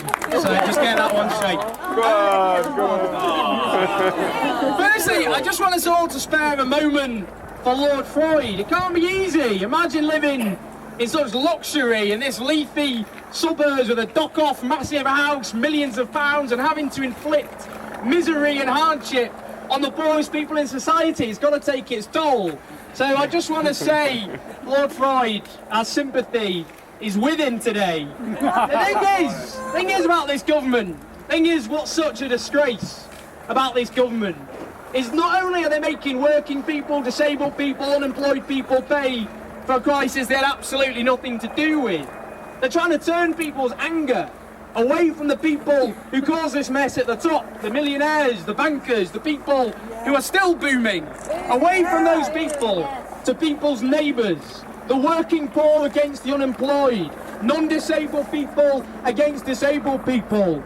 So just get that one straight. Firstly, I just want us all to spare a moment for Lord Freud. It can't be easy. Imagine living in such luxury in this leafy suburbs with a dock-off massive house, millions of pounds, and having to inflict misery and hardship on the poorest people in society. It's got to take its toll. So I just want to say, Lord Freud, our sympathy is with him today. The thing is about this government, what's such a disgrace about this government is not only are they making working people, disabled people, unemployed people pay for a crisis they had absolutely nothing to do with, they're trying to turn people's anger away from the people who cause this mess at the top, the millionaires, the bankers, the people who are still booming, away from those people to people's neighbours, the working poor against the unemployed, non-disabled people against disabled people,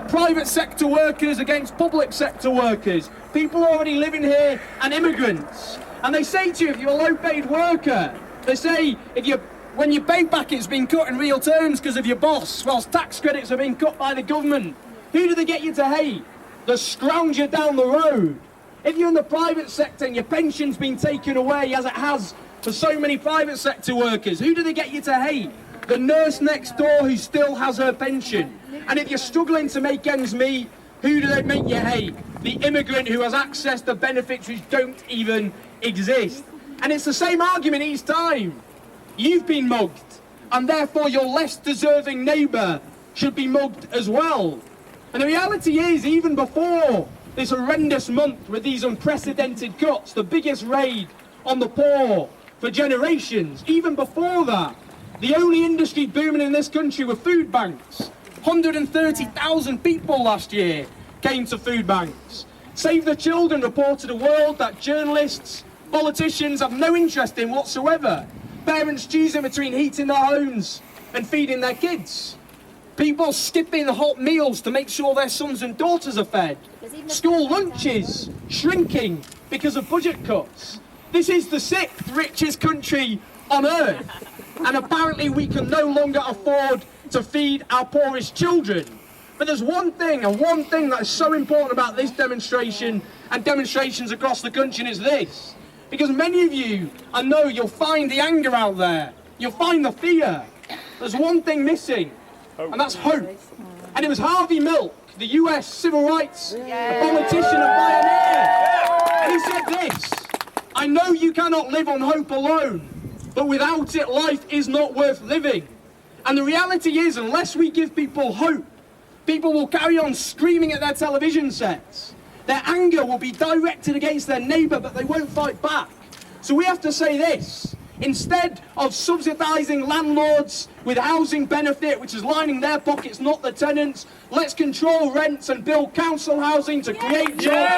private sector workers against public sector workers, people already living here and immigrants. And they say to you, if you're a low-paid worker, they say when your pay packet's been cut in real terms because of your boss, whilst tax credits are being cut by the government, who do they get you to hate? The scrounger down the road. If you're in the private sector and your pension's been taken away, as it has for so many private sector workers, who do they get you to hate? The nurse next door who still has her pension. And if you're struggling to make ends meet, who do they make you hate? The immigrant who has access to benefits which don't even exist. And it's the same argument each time. You've been mugged, and therefore your less deserving neighbour should be mugged as well. And the reality is, even before this horrendous month with these unprecedented cuts, the biggest raid on the poor for generations, even before that, the only industry booming in this country were food banks. 130,000 people last year came to food banks. Save the Children reported a world that journalists, politicians have no interest in whatsoever. Parents choosing between heating their homes and feeding their kids. People skipping hot meals to make sure their sons and daughters are fed. School lunches shrinking because of budget cuts. This is the 6th richest country on earth. And apparently we can no longer afford to feed our poorest children. But there's one thing that is so important about this demonstration and demonstrations across the country, and it's this. Because many of you, I know you'll find the anger out there. You'll find the fear. There's one thing missing, and that's hope. And it was Harvey Milk, the US civil rights politician and pioneer. And he said this: I know you cannot live on hope alone, but without it, life is not worth living. And the reality is, unless we give people hope, people will carry on screaming at their television sets. Their anger will be directed against their neighbour, but they won't fight back. So we have to say this: instead of subsidising landlords with housing benefit, which is lining their pockets, not the tenants, let's control rents and build council housing to create jobs.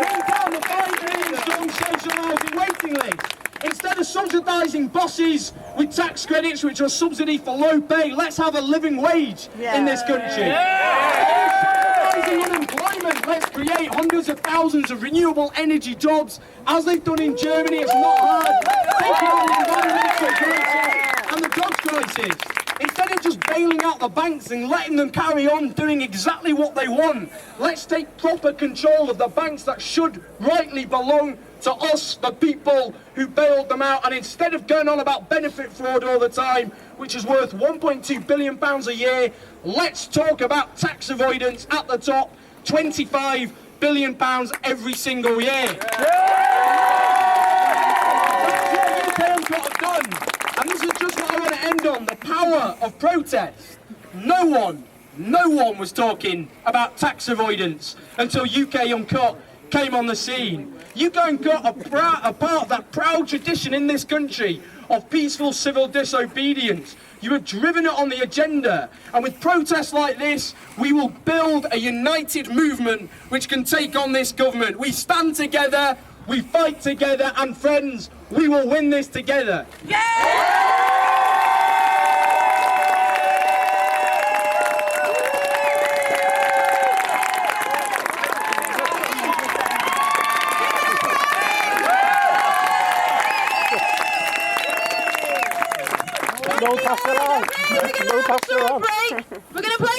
Bring down the 5 million strong social housing waiting list. Instead of subsidising bosses with tax credits, which are subsidy for low pay, let's have a living wage in this country. Subsidising unemployment, let's create hundreds of thousands of renewable energy jobs, as they've done in Germany. It's not hard. Taking on the environmental crisis and the jobs crisis. Instead of just bailing out the banks and letting them carry on doing exactly what they want, let's take proper control of the banks that should rightly belong to us, the people who bailed them out. And instead of going on about benefit fraud all the time, which is worth £1.2 billion a year, let's talk about tax avoidance at the top, £25 billion every single year. That's what UK's got to done. And this is just what I want to end on, the power of protest. No one was talking about tax avoidance until UK Uncut came on the scene. UK Uncut are part of that proud tradition in this country of peaceful civil disobedience. You have driven it on the agenda, and with protests like this, we will build a united movement which can take on this government. We stand together, we fight together, and friends, we will win this together. No pass around. We're going to have a short break. We're going to play